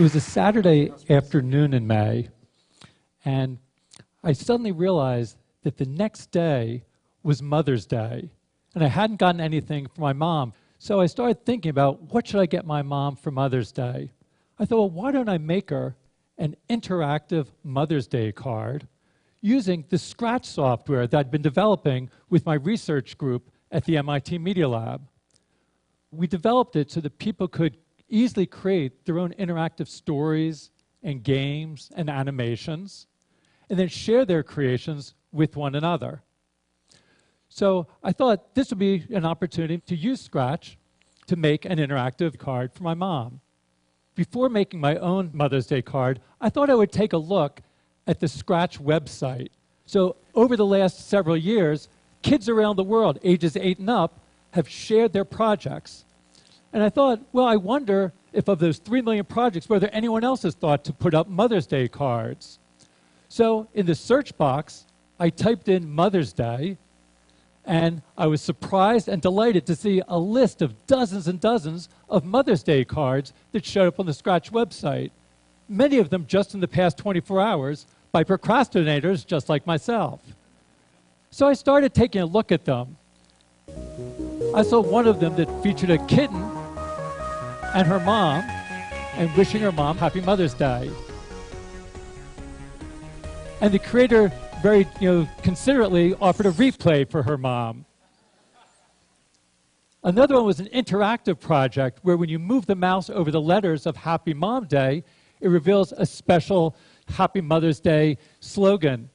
It was a Saturday afternoon in May, and I suddenly realized that the next day was Mother's Day, and I hadn't gotten anything for my mom. So I started thinking about, what should I get my mom for Mother's Day? I thought, well, why don't I make her an interactive Mother's Day card using the Scratch software that I'd been developing with my research group at the MIT Media Lab. We developed it so that people could easily create their own interactive stories and games and animations, and then share their creations with one another. So I thought this would be an opportunity to use Scratch to make an interactive card for my mom. Before making my own Mother's Day card, I thought I would take a look at the Scratch website. So over the last several years, kids around the world, ages 8 and up, have shared their projects. And I thought, well, I wonder if of those 3 million projects, whether anyone else has thought to put up Mother's Day cards. So in the search box, I typed in Mother's Day, and I was surprised and delighted to see a list of dozens and dozens of Mother's Day cards that showed up on the Scratch website, many of them just in the past 24 hours by procrastinators just like myself. So I started taking a look at them. I saw one of them that featured a kitten and her mom, and wishing her mom Happy Mother's Day. And the creator very considerately offered a replay for her mom. Another one was an interactive project where when you move the mouse over the letters of Happy Mom Day, it reveals a special Happy Mother's Day slogan.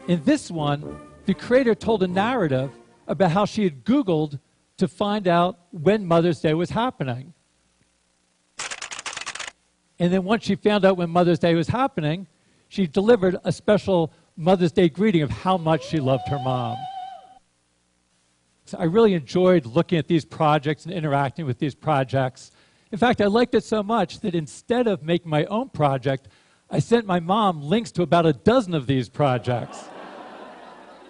In this one, the creator told a narrative about how she had Googled to find out when Mother's Day was happening. And then once she found out when Mother's Day was happening, she delivered a special Mother's Day greeting of how much she loved her mom. So I really enjoyed looking at these projects and interacting with these projects. In fact, I liked it so much that instead of making my own project, I sent my mom links to about a dozen of these projects.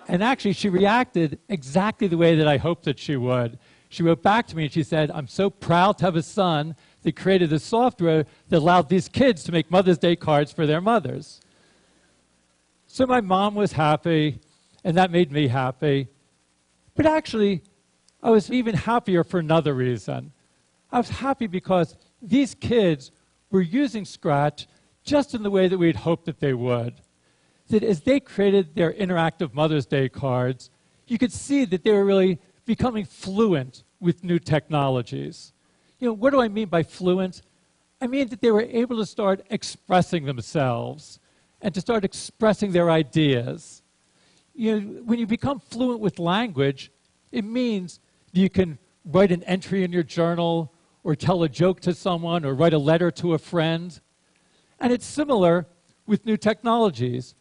And actually, she reacted exactly the way that I hoped that she would. She wrote back to me and she said, "I'm so proud to have a son that created the software that allowed these kids to make Mother's Day cards for their mothers." So my mom was happy, and that made me happy. But actually, I was even happier for another reason. I was happy because these kids were using Scratch just in the way that we'd hoped that they would. That as they created their interactive Mother's Day cards, you could see that they were really becoming fluent with new technologies. What do I mean by fluent? I mean that they were able to start expressing themselves and to start expressing their ideas. When you become fluent with language, it means you can write an entry in your journal or tell a joke to someone or write a letter to a friend. And it's similar with new technologies.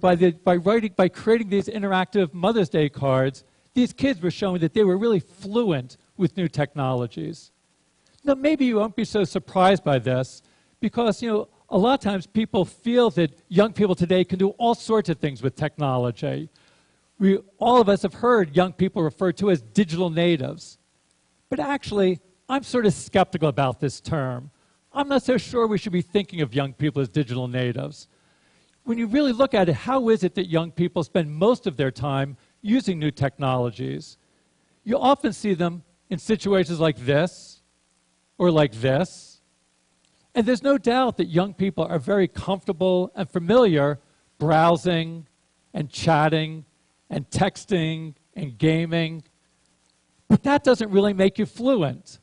By creating these interactive Mother's Day cards, these kids were showing that they were really fluent with new technologies. Now, maybe you won't be so surprised by this because, a lot of times people feel that young people today can do all sorts of things with technology. All of us have heard young people referred to as digital natives. But actually, I'm sort of skeptical about this term. I'm not so sure we should be thinking of young people as digital natives. When you really look at it, how is it that young people spend most of their time using new technologies? You often see them in situations like this or like this. And there's no doubt that young people are very comfortable and familiar browsing and chatting and texting and gaming. But that doesn't really make you fluent.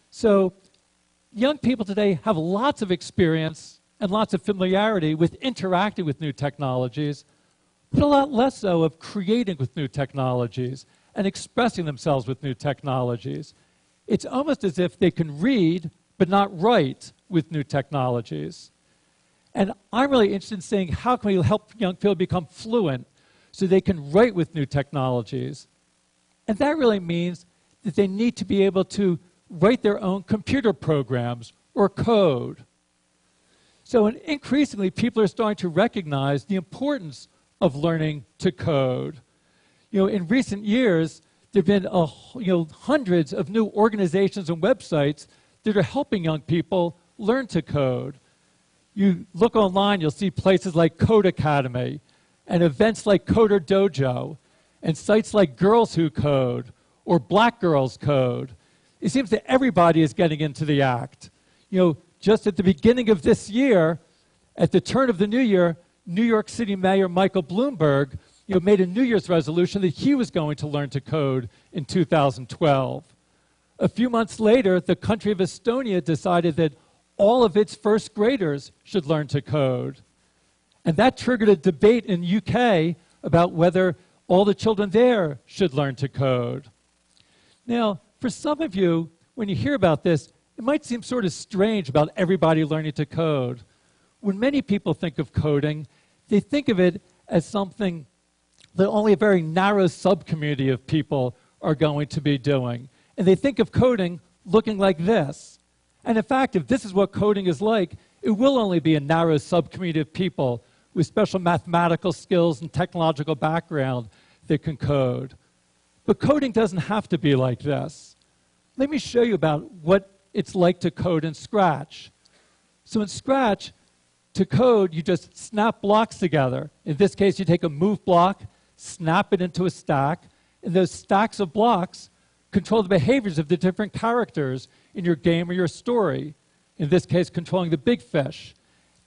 So young people today have lots of experience and lots of familiarity with interacting with new technologies, but a lot less so of creating with new technologies and expressing themselves with new technologies. It's almost as if they can read but not write with new technologies. And I'm really interested in seeing how can we help young people become fluent so they can write with new technologies. And that really means that they need to be able to write their own computer programs or code. So increasingly, people are starting to recognize the importance of learning to code. In recent years, there have been hundreds of new organizations and websites that are helping young people learn to code. You look online, you'll see places like Code Academy and events like Coder Dojo and sites like Girls Who Code or Black Girls Code. It seems that everybody is getting into the act. You know, just at the beginning of this year, at the turn of the new year, New York City Mayor Michael Bloomberg, you know, made a New Year's resolution that he was going to learn to code in 2012. A few months later, the country of Estonia decided that all of its first graders should learn to code. And that triggered a debate in the UK about whether all the children there should learn to code. Now, for some of you, when you hear about this, it might seem sort of strange about everybody learning to code. When many people think of coding, they think of it as something that only a very narrow subcommunity of people are going to be doing. And they think of coding looking like this. And in fact, if this is what coding is like, it will only be a narrow subcommunity of people with special mathematical skills and technological background that can code. But coding doesn't have to be like this. Let me show you about what it's like to code in Scratch. So in Scratch, to code, you just snap blocks together. In this case, you take a move block, snap it into a stack, and those stacks of blocks control the behaviors of the different characters in your game or your story. In this case, controlling the big fish.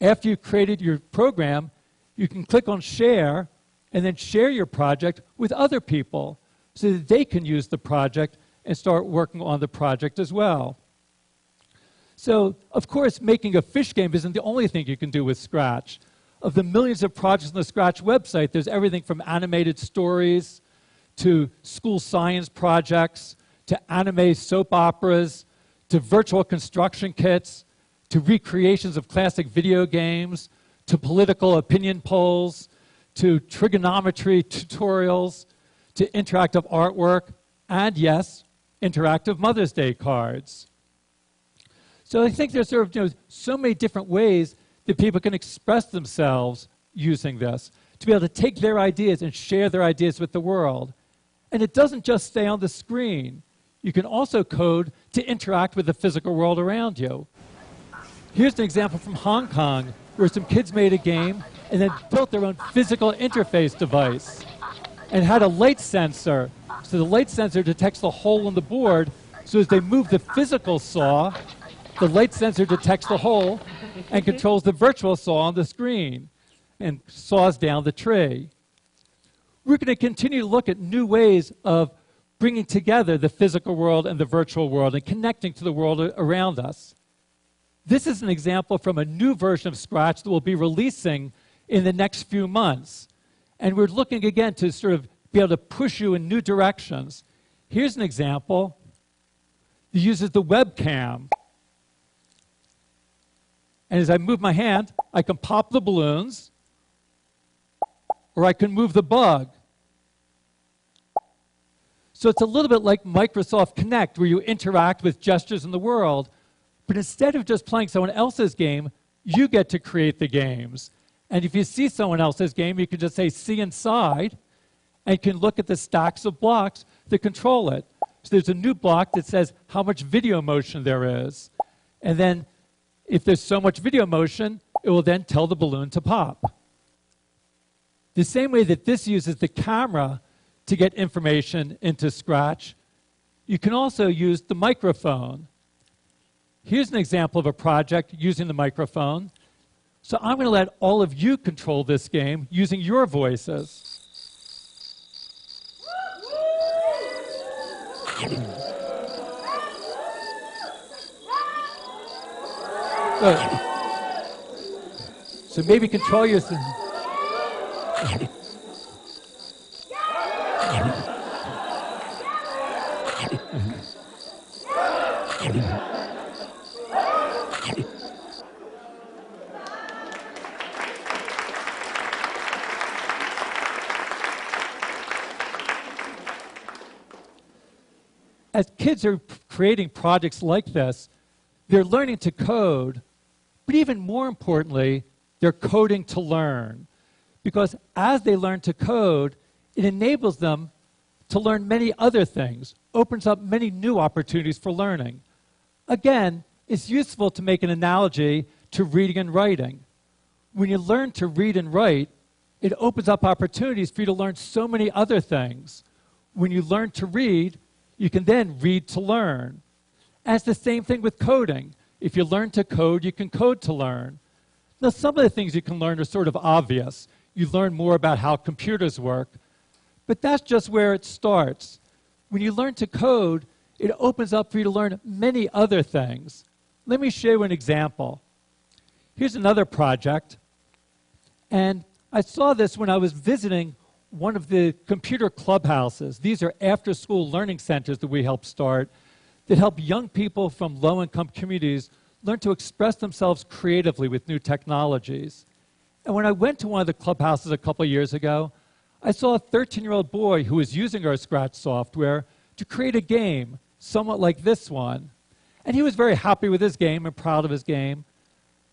After you've created your program, you can click on Share and then share your project with other people so that they can use the project and start working on the project as well. So, of course, making a fish game isn't the only thing you can do with Scratch. Of the millions of projects on the Scratch website, there's everything from animated stories to school science projects to anime soap operas to virtual construction kits to recreations of classic video games to political opinion polls to trigonometry tutorials to interactive artwork and, yes, interactive Mother's Day cards. So I think there's sort of, so many different ways that people can express themselves using this, to be able to take their ideas and share their ideas with the world. And it doesn't just stay on the screen. You can also code to interact with the physical world around you. Here's an example from Hong Kong where some kids made a game and then built their own physical interface device and had a light sensor. So the light sensor detects the hole in the board, so as they move the physical saw, the light sensor detects the hole and controls the virtual saw on the screen and saws down the tree. We're going to continue to look at new ways of bringing together the physical world and the virtual world and connecting to the world around us. This is an example from a new version of Scratch that we'll be releasing in the next few months. And we're looking again to sort of be able to push you in new directions. Here's an example that uses the webcam. And as I move my hand, I can pop the balloons, or I can move the bug. So it's a little bit like Microsoft Connect, where you interact with gestures in the world, but instead of just playing someone else's game, you get to create the games. And if you see someone else's game, you can just say, see inside, and you can look at the stacks of blocks that control it. So there's a new block that says how much video motion there is. And then if there's so much video motion, it will then tell the balloon to pop. The same way that this uses the camera to get information into Scratch, you can also use the microphone. Here's an example of a project using the microphone. So I'm going to let all of you control this game using your voices. So maybe control your... As kids are creating projects like this, they're learning to code, but even more importantly, they're coding to learn. Because as they learn to code, it enables them to learn many other things, opens up many new opportunities for learning. Again, it's useful to make an analogy to reading and writing. When you learn to read and write, it opens up opportunities for you to learn so many other things. When you learn to read, you can then read to learn. And it's the same thing with coding. If you learn to code, you can code to learn. Now, some of the things you can learn are sort of obvious. You learn more about how computers work, but that's just where it starts. When you learn to code, it opens up for you to learn many other things. Let me show you an example. Here's another project, and I saw this when I was visiting one of the computer clubhouses. These are after-school learning centers that we help start that help young people from low-income communities learn to express themselves creatively with new technologies. And when I went to one of the clubhouses a couple of years ago, I saw a 13-year-old boy who was using our Scratch software to create a game somewhat like this one. And he was very happy with his game and proud of his game.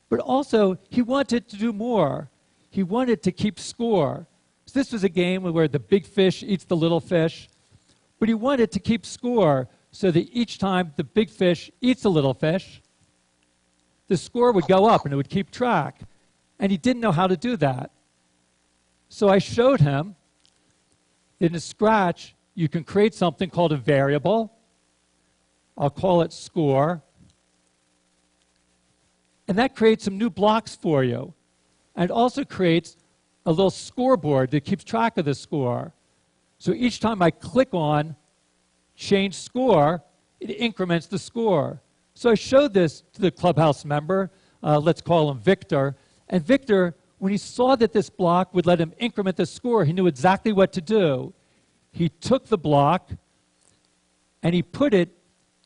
But also, he wanted to do more. He wanted to keep score. So this was a game where the big fish eats the little fish. But he wanted to keep score so that each time the big fish eats a little fish, the score would go up and it would keep track. And he didn't know how to do that. So I showed him that in Scratch, you can create something called a variable. I'll call it score. And that creates some new blocks for you. And it also creates a little scoreboard that keeps track of the score. So each time I click on change score, it increments the score. So I showed this to the clubhouse member. Let's call him Victor. And Victor, when he saw that this block would let him increment the score, he knew exactly what to do. He took the block and he put it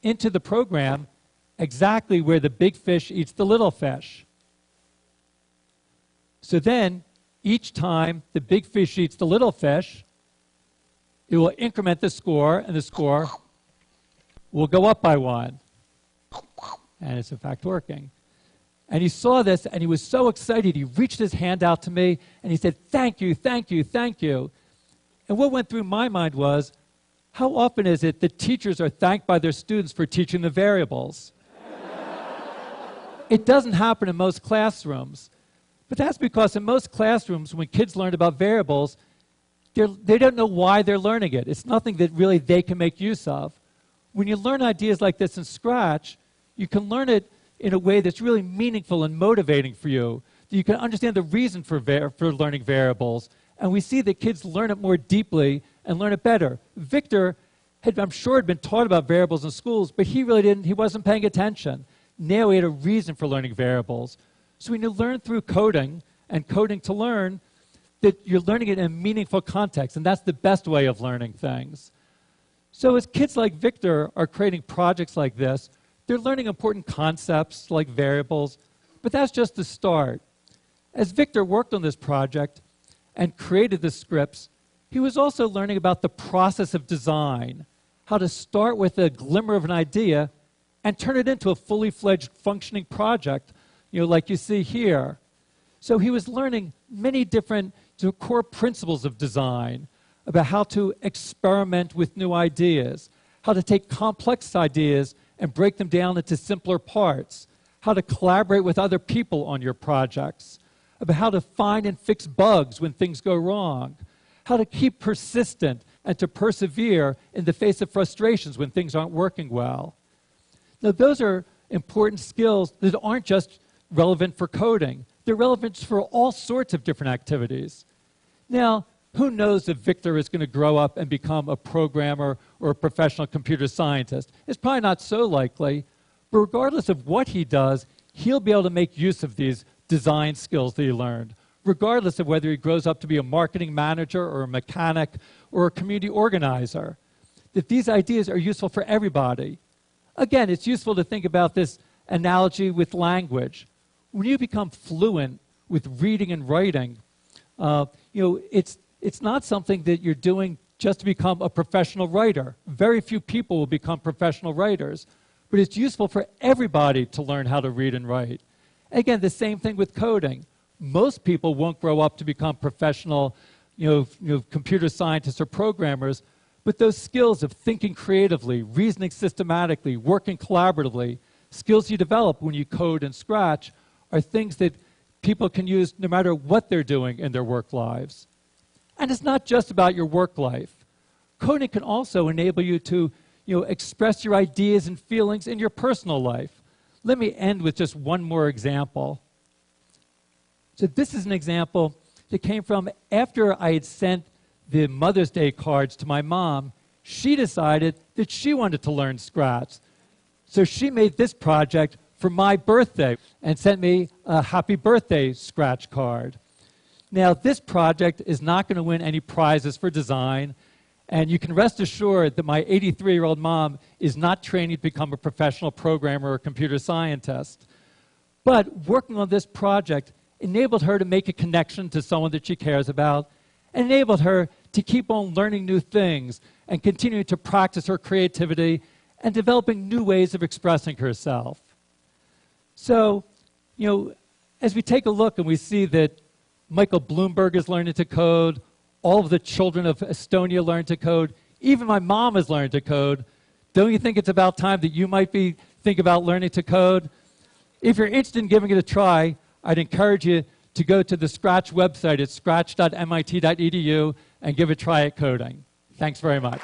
into the program exactly where the big fish eats the little fish. So then, each time the big fish eats the little fish, it will increment the score, and the score will go up by 1. And it's in fact working. And he saw this, and he was so excited, he reached his hand out to me, and he said, "Thank you, thank you, thank you." And what went through my mind was, how often is it that teachers are thanked by their students for teaching the variables? It doesn't happen in most classrooms. But that's because in most classrooms, when kids learn about variables, they don't know why they're learning it. It's nothing that really they can make use of. When you learn ideas like this in Scratch, you can learn it in a way that's really meaningful and motivating for you. You can understand the reason for learning variables. And we see that kids learn it more deeply and learn it better. Victor, I'm sure, had been taught about variables in schools, but he really didn't. He wasn't paying attention. Now he had a reason for learning variables. So when you learn through coding and coding to learn, that you're learning it in a meaningful context, and that's the best way of learning things. So as kids like Victor are creating projects like this, they're learning important concepts like variables, but that's just the start. As Victor worked on this project and created the scripts, he was also learning about the process of design, how to start with a glimmer of an idea and turn it into a fully fledged functioning project, like you see here. So he was learning many different core principles of design, about how to experiment with new ideas, how to take complex ideas and break them down into simpler parts, how to collaborate with other people on your projects, about how to find and fix bugs when things go wrong, how to keep persistent and to persevere in the face of frustrations when things aren't working well. Now, those are important skills that aren't just relevant for coding. They're relevant for all sorts of different activities. Now, who knows if Victor is going to grow up and become a programmer or a professional computer scientist? It's probably not so likely, but regardless of what he does, he'll be able to make use of these design skills that he learned, regardless of whether he grows up to be a marketing manager or a mechanic or a community organizer. That these ideas are useful for everybody. Again, it's useful to think about this analogy with language. When you become fluent with reading and writing, it's not something that you're doing just to become a professional writer. Very few people will become professional writers, but it's useful for everybody to learn how to read and write. Again, the same thing with coding. Most people won't grow up to become professional, computer scientists or programmers, but those skills of thinking creatively, reasoning systematically, working collaboratively, skills you develop when you code in Scratch are things that people can use no matter what they're doing in their work lives. And it's not just about your work life. Coding can also enable you to express your ideas and feelings in your personal life. Let me end with just one more example. So this is an example that came from after I had sent the Mother's Day cards to my mom. She decided that she wanted to learn Scratch. So she made this project for my birthday and sent me a happy birthday Scratch card. Now, this project is not going to win any prizes for design, and you can rest assured that my 83-year-old mom is not training to become a professional programmer or computer scientist. But working on this project enabled her to make a connection to someone that she cares about, and enabled her to keep on learning new things and continue to practice her creativity and developing new ways of expressing herself. So, as we take a look and we see that Michael Bloomberg is learning to code, all of the children of Estonia learn to code, even my mom has learned to code, don't you think it's about time that you might think about learning to code? If you're interested in giving it a try, I'd encourage you to go to the Scratch website at scratch.mit.edu and give a try at coding. Thanks very much.